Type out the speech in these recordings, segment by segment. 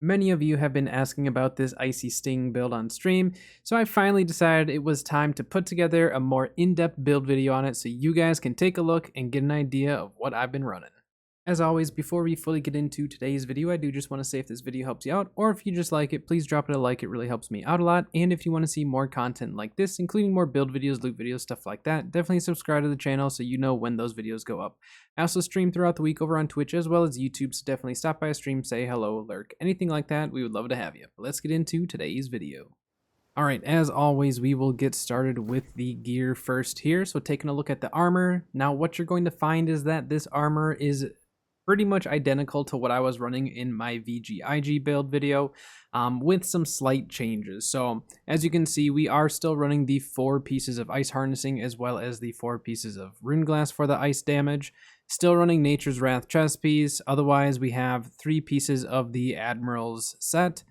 Many of you have been asking about this Icy Sting build on stream, so I finally decided it was time to put together a more in-depth build video on it so you guys can take a look and get an idea of what I've been running. As always, before we fully get into today's video, I do just want to say if this video helps you out, or if you just like it, please drop it a like, it really helps me out a lot. And if you want to see more content like this, including more build videos, loot videos, stuff like that, definitely subscribe to the channel so you know when those videos go up. I also stream throughout the week over on Twitch as well as YouTube, so definitely stop by a stream, say hello, lurk, anything like that, we would love to have you. But let's get into today's video. Alright, as always, we will get started with the gear first here. So taking a look at the armor. Now what you're going to find is that this armor is pretty much identical to what I was running in my VGIG build video, with some slight changes. So as you can see, we are still running the 4 pieces of ice harnessing as well as the 4 pieces of rune glass for the ice damage. Still running Nature's Wrath chest piece. Otherwise, we have 3 pieces of the Admiral's set.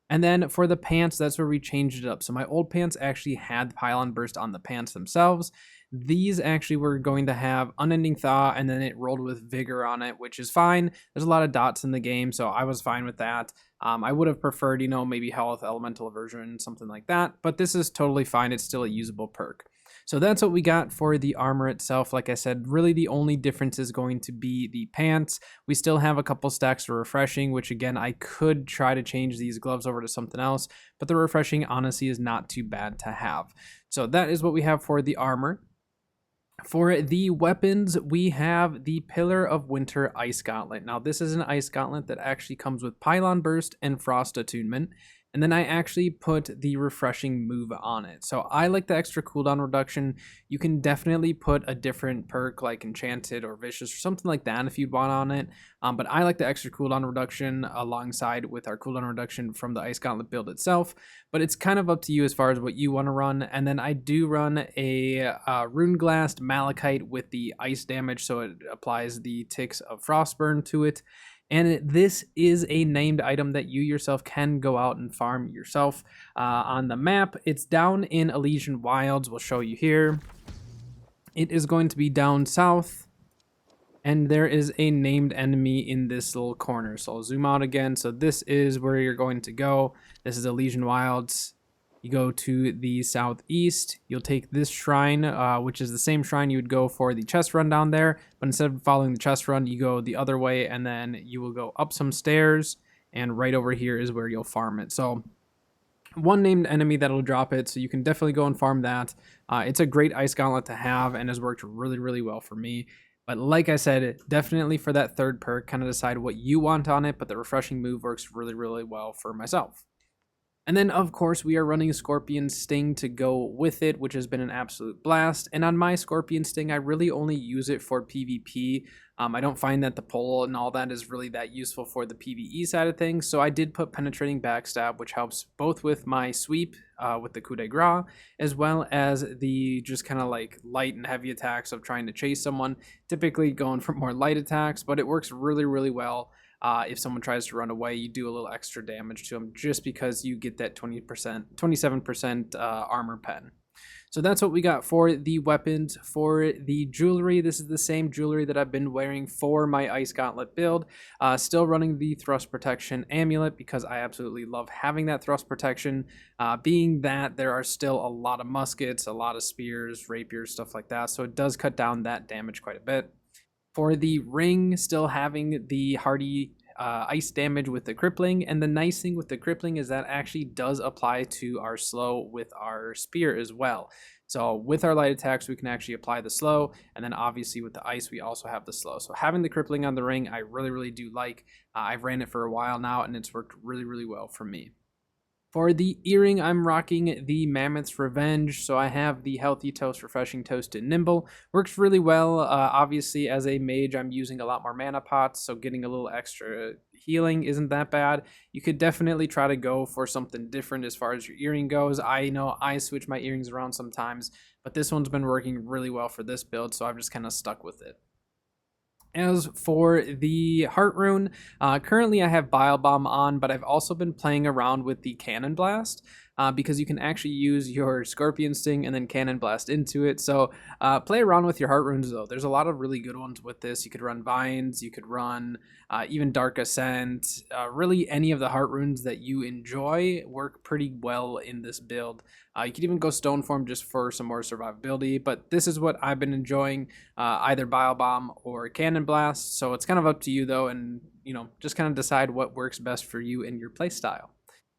And then for the pants, that's where we changed it up. So my old pants actually had Pylon Burst on the pants themselves. These actually were going to have Unending Thaw, and then it rolled with Vigor on it, which is fine. There's a lot of dots in the game, so I was fine with that. I would have preferred, maybe Health, Elemental Aversion, something like that. But this is totally fine. It's still a usable perk. So that's what we got for the armor itself. Like I said, really the only difference is going to be the pants. We still have a couple stacks of refreshing, which again, I could try to change these gloves over to something else, but the refreshing honestly is not too bad to have. So that is what we have for the armor. For the weapons, we have the Pillar of Winter Ice Gauntlet. Now, this is an Ice Gauntlet that actually comes with Pylon Burst and Frost Attunement. And then I actually put the refreshing move on it. So I like the extra cooldown reduction. You can definitely put a different perk like Enchanted or Vicious or something like that if you want on it. But I like the extra cooldown reduction alongside with our cooldown reduction from the Ice Gauntlet build itself. But it's kind of up to you as far as what you want to run. And then I do run a Rune Glassed Malachite with the ice damage, so it applies the ticks of Frostburn to it. And this is a named item that you yourself can go out and farm yourself on the map. It's down in Elysian Wilds. We'll show you here. It is going to be down south. And there is a named enemy in this little corner. So I'll zoom out again. So this is where you're going to go. This is Elysian Wilds. You go to the southeast, you'll take this shrine, which is the same shrine you would go for the chest run down there, but instead of following the chest run, you go the other way, and then you will go up some stairs, and right over here is where you'll farm it. So one named enemy that'll drop it, so you can definitely go and farm that. It's a great ice gauntlet to have, and has worked really, really well for me. But like I said, definitely for that third perk, kind of decide what you want on it, but the refreshing move works really, really well for myself. And then, of course, we are running Scorpion Sting to go with it, which has been an absolute blast. And on my Scorpion Sting, I really only use it for PvP. I don't find that the pull and all that is really that useful for the PvE side of things. So I did put Penetrating Backstab, which helps both with my sweep with the coup de grace, as well as the just kind of like light and heavy attacks of trying to chase someone, typically going for more light attacks, but it works really, really well. If someone tries to run away, you do a little extra damage to them just because you get that 27% armor pen. So that's what we got for the weapons. For the jewelry, this is the same jewelry that I've been wearing for my Ice Gauntlet build. Still running the Thrust Protection Amulet because I absolutely love having that Thrust Protection. Being that there are still a lot of muskets, a lot of spears, rapiers, stuff like that. So it does cut down that damage quite a bit. For the ring, still having the hardy ice damage with the crippling, and the nice thing with the crippling is that actually does apply to our slow with our spear as well. So with our light attacks, we can actually apply the slow, and then obviously with the ice, we also have the slow. So having the crippling on the ring, I really, really do like. I've ran it for a while now, and it's worked really, really well for me. For the earring, I'm rocking the Mammoth's Revenge, so I have the Healthy Toast, Refreshing Toast, and Nimble. Works really well. Obviously, as a mage, I'm using a lot more mana pots, so getting a little extra healing isn't that bad. You could definitely try to go for something different as far as your earring goes. I know I switch my earrings around sometimes, but this one's been working really well for this build, so I've just kind of stuck with it. As for the Heart Rune, currently I have Bile Bomb on, but I've also been playing around with the Cannon Blast. because you can actually use your Scorpion Sting and then Cannon Blast into it. So play around with your Heart Runes though. There's a lot of really good ones with this. You could run Vines, you could run even Dark Ascent. Really, any of the Heart Runes that you enjoy work pretty well in this build. You could even go Stone Form just for some more survivability, but this is what I've been enjoying, either Bile Bomb or Cannon Blast. So it's kind of up to you though, and just kind of decide what works best for you and your playstyle.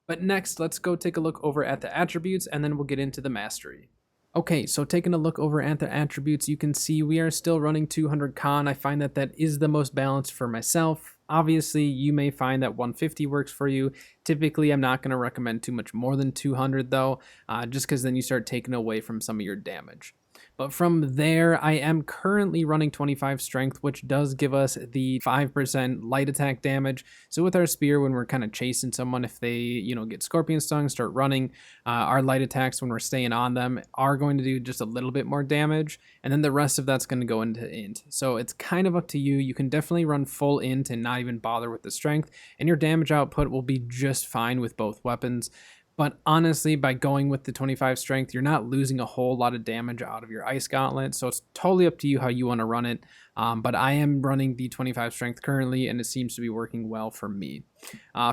But next, let's go take a look over at the attributes, and then we'll get into the mastery. Okay, so taking a look over at the attributes, you can see we are still running 200 con. I find that that is the most balanced for myself. Obviously, you may find that 150 works for you. Typically, I'm not going to recommend too much more than 200 though, just because then you start taking away from some of your damage. But from there, I am currently running 25 strength, which does give us the 5% light attack damage. So with our spear, when we're kind of chasing someone, if they, get scorpion stung, start running, our light attacks when we're staying on them are going to do just a little bit more damage. And then the rest of that's going to go into int. So it's kind of up to you. You can definitely run full int and not even bother with the strength, and your damage output will be just fine with both weapons. But honestly, by going with the 25 strength, you're not losing a whole lot of damage out of your Ice Gauntlet. So it's totally up to you how you want to run it. But I am running the 25 strength currently, and it seems to be working well for me.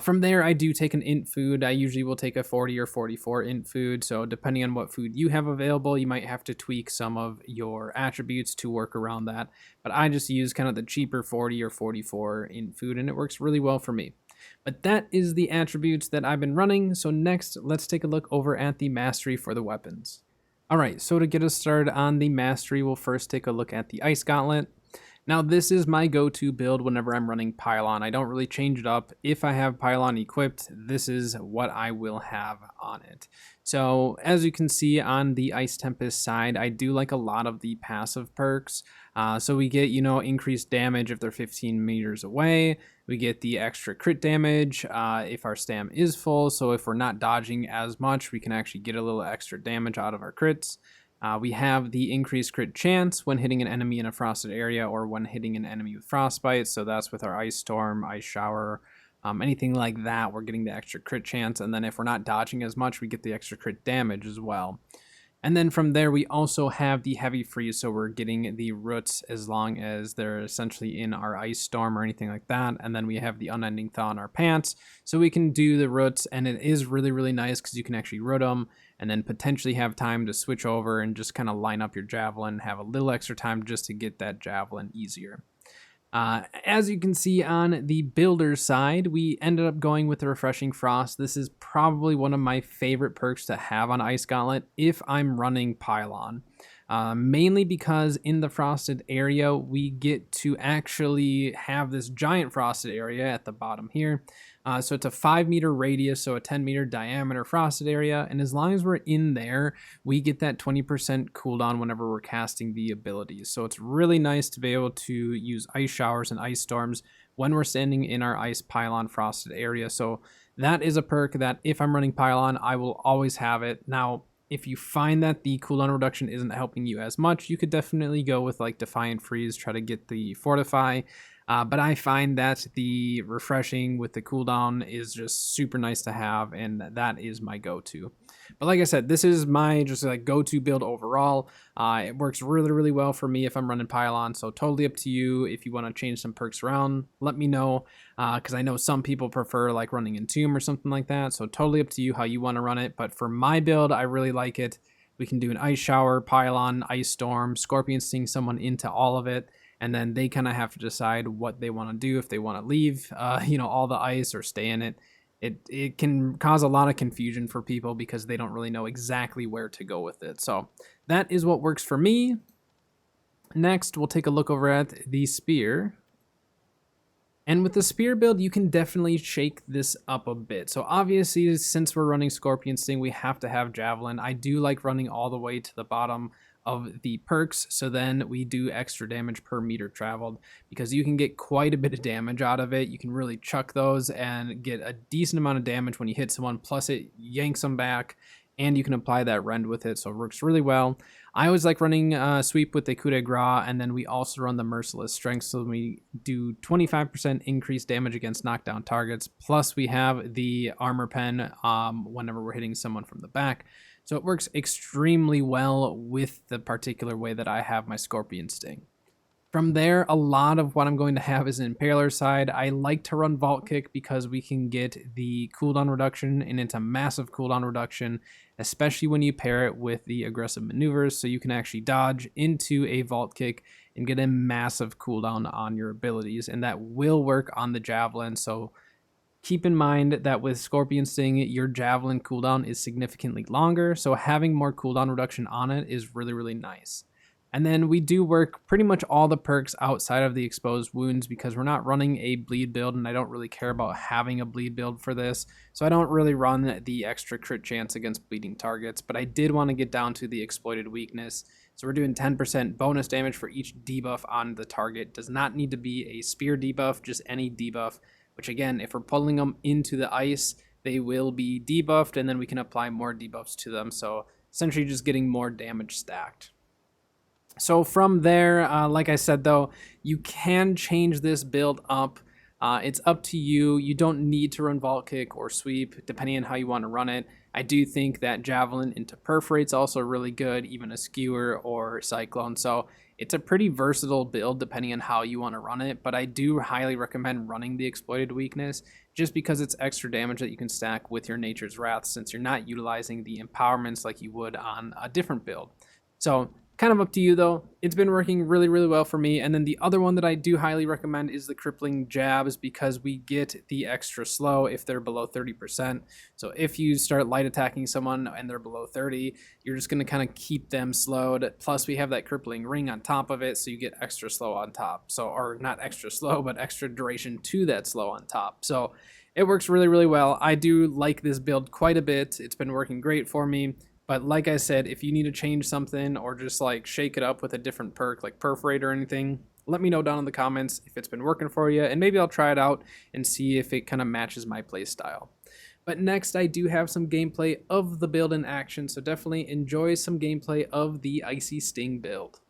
From there, I do take an int food. I usually will take a 40 or 44 int food. So depending on what food you have available, you might have to tweak some of your attributes to work around that. But I just use kind of the cheaper 40 or 44 int food, and it works really well for me. But that is the attributes that I've been running. So next, let's take a look over at the mastery for the weapons. All right, so to get us started on the mastery, we'll first take a look at the Ice Gauntlet. Now, this is my go-to build whenever I'm running Pylon. I don't really change it up. If I have Pylon equipped, this is what I will have on it. So as you can see on the Ice Tempest side, I do like a lot of the passive perks. So we get, increased damage if they're 15 meters away. We get the extra crit damage if our stam is full. So if we're not dodging as much, we can actually get a little extra damage out of our crits. We have the increased crit chance when hitting an enemy in a frosted area or when hitting an enemy with frostbite. So that's with our Ice Storm, Ice Shower, anything like that. We're getting the extra crit chance. And then if we're not dodging as much, we get the extra crit damage as well. And then from there, we also have the heavy freeze, so we're getting the roots as long as they're essentially in our Ice Storm or anything like that. And then we have the unending thaw in our pants, so we can do the roots, and it is really, really nice because you can actually root them and then potentially have time to switch over and just kind of line up your javelin, have a little extra time just to get that javelin easier. As you can see on the builder side, we ended up going with the Refreshing Frost. This is probably one of my favorite perks to have on Ice Gauntlet if I'm running Pylon. Mainly because in the frosted area, we get to actually have this giant frosted area at the bottom here. So it's a 5-meter radius, so a 10-meter diameter frosted area. And as long as we're in there, we get that 20% cooldown whenever we're casting the abilities. So it's really nice to be able to use Ice Showers and Ice Storms when we're standing in our Ice Pylon frosted area. So that is a perk that if I'm running Pylon, I will always have it. Now, if you find that the cooldown reduction isn't helping you as much, you could definitely go with like Defiant Freeze, try to get the Fortify. But I find that the refreshing with the cooldown is just super nice to have, and that is my go-to. But like I said, this is my just like go-to build overall. It works really, really well for me if I'm running Pylon, so totally up to you. If you want to change some perks around, let me know, because I know some people prefer like running Entomb or something like that, so totally up to you how you want to run it. But for my build, I really like it. We can do an Ice Shower, Pylon, Ice Storm, Scorpion Sting someone into all of it, and then they kind of have to decide what they want to do, if they want to leave, all the ice or stay in it. It can cause a lot of confusion for people because they don't really know exactly where to go with it. So that is what works for me. Next, we'll take a look over at the spear. And with the spear build, you can definitely shake this up a bit. So obviously, since we're running Scorpion Sting, we have to have Javelin. I do like running all the way to the bottom of the perks, so then we do extra damage per meter traveled, because you can get quite a bit of damage out of it. You can really chuck those and get a decent amount of damage when you hit someone, plus it yanks them back. and you can apply that rend with it, so it works really well. I always like running sweep with the coup de grace, and then we also run the merciless strength, so we do 25% increased damage against knockdown targets, plus we have the armor pen whenever we're hitting someone from the back. So it works extremely well with the particular way that I have my Scorpion Sting. From there, a lot of what I'm going to have is an Impaler side. I like to run Vault Kick because we can get the cooldown reduction, and it's a massive cooldown reduction, especially when you pair it with the aggressive maneuvers, so you can actually dodge into a Vault Kick and get a massive cooldown on your abilities, and that will work on the Javelin. So keep in mind that with Scorpion Sting, your Javelin cooldown is significantly longer, so having more cooldown reduction on it is really, really nice. And then we do work pretty much all the perks outside of the exposed wounds because we're not running a bleed build, and I don't really care about having a bleed build for this. So I don't really run the extra crit chance against bleeding targets, but I did want to get down to the exploited weakness. So we're doing 10% bonus damage for each debuff on the target. Does not need to be a spear debuff, just any debuff, which again, if we're pulling them into the ice, they will be debuffed, and then we can apply more debuffs to them. So essentially just getting more damage stacked. So from there, like I said, though, you can change this build up. It's up to you. You don't need to run Vault Kick or Sweep, depending on how you want to run it. I do think that Javelin into Perforate's also really good, even a Skewer or Cyclone. So it's a pretty versatile build depending on how you want to run it. But I do highly recommend running the Exploited Weakness just because it's extra damage that you can stack with your Nature's Wrath since you're not utilizing the empowerments like you would on a different build. So kind of up to you though. It's been working really, really well for me. And then the other one that I do highly recommend is the Crippling Jabs because we get the extra slow if they're below 30%. So if you start light attacking someone and they're below 30, you're just going to kind of keep them slowed. Plus we have that Crippling Ring on top of it, so you get extra slow on top. So, or not extra slow, but extra duration to that slow on top. So it works really, really well. I do like this build quite a bit. It's been working great for me. But like I said, if you need to change something or just like shake it up with a different perk like Perforate or anything, let me know down in the comments if it's been working for you, and maybe I'll try it out and see if it kind of matches my play style. But next, I do have some gameplay of the build in action, so definitely enjoy some gameplay of the Icy Sting build.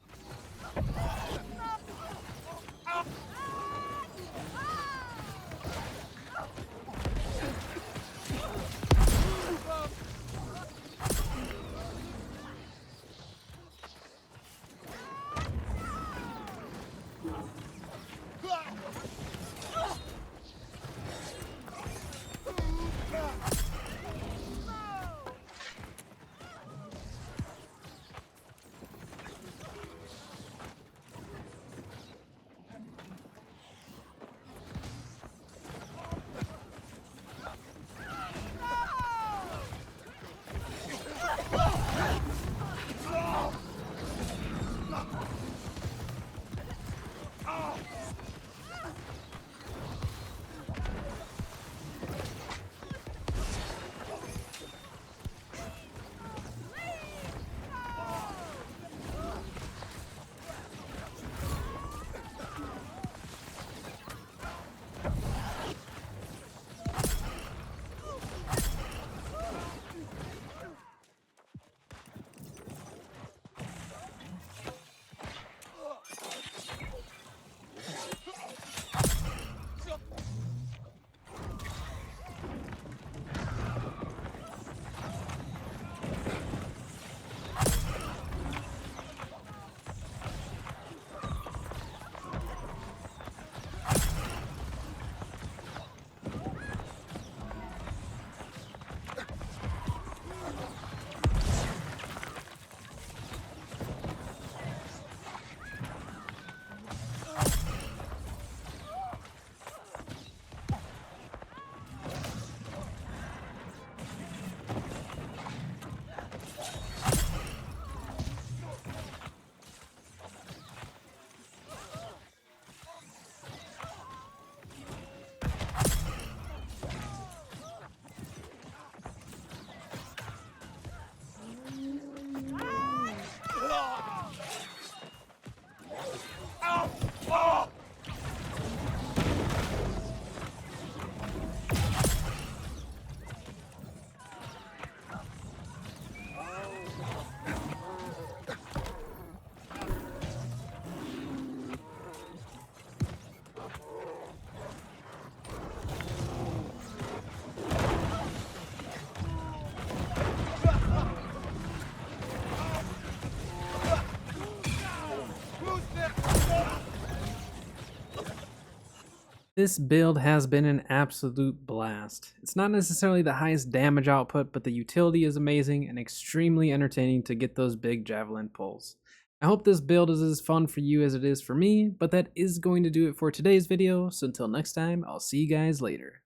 This build has been an absolute blast. It's not necessarily the highest damage output, but the utility is amazing and extremely entertaining to get those big javelin pulls. I hope this build is as fun for you as it is for me, but that is going to do it for today's video, so until next time, I'll see you guys later.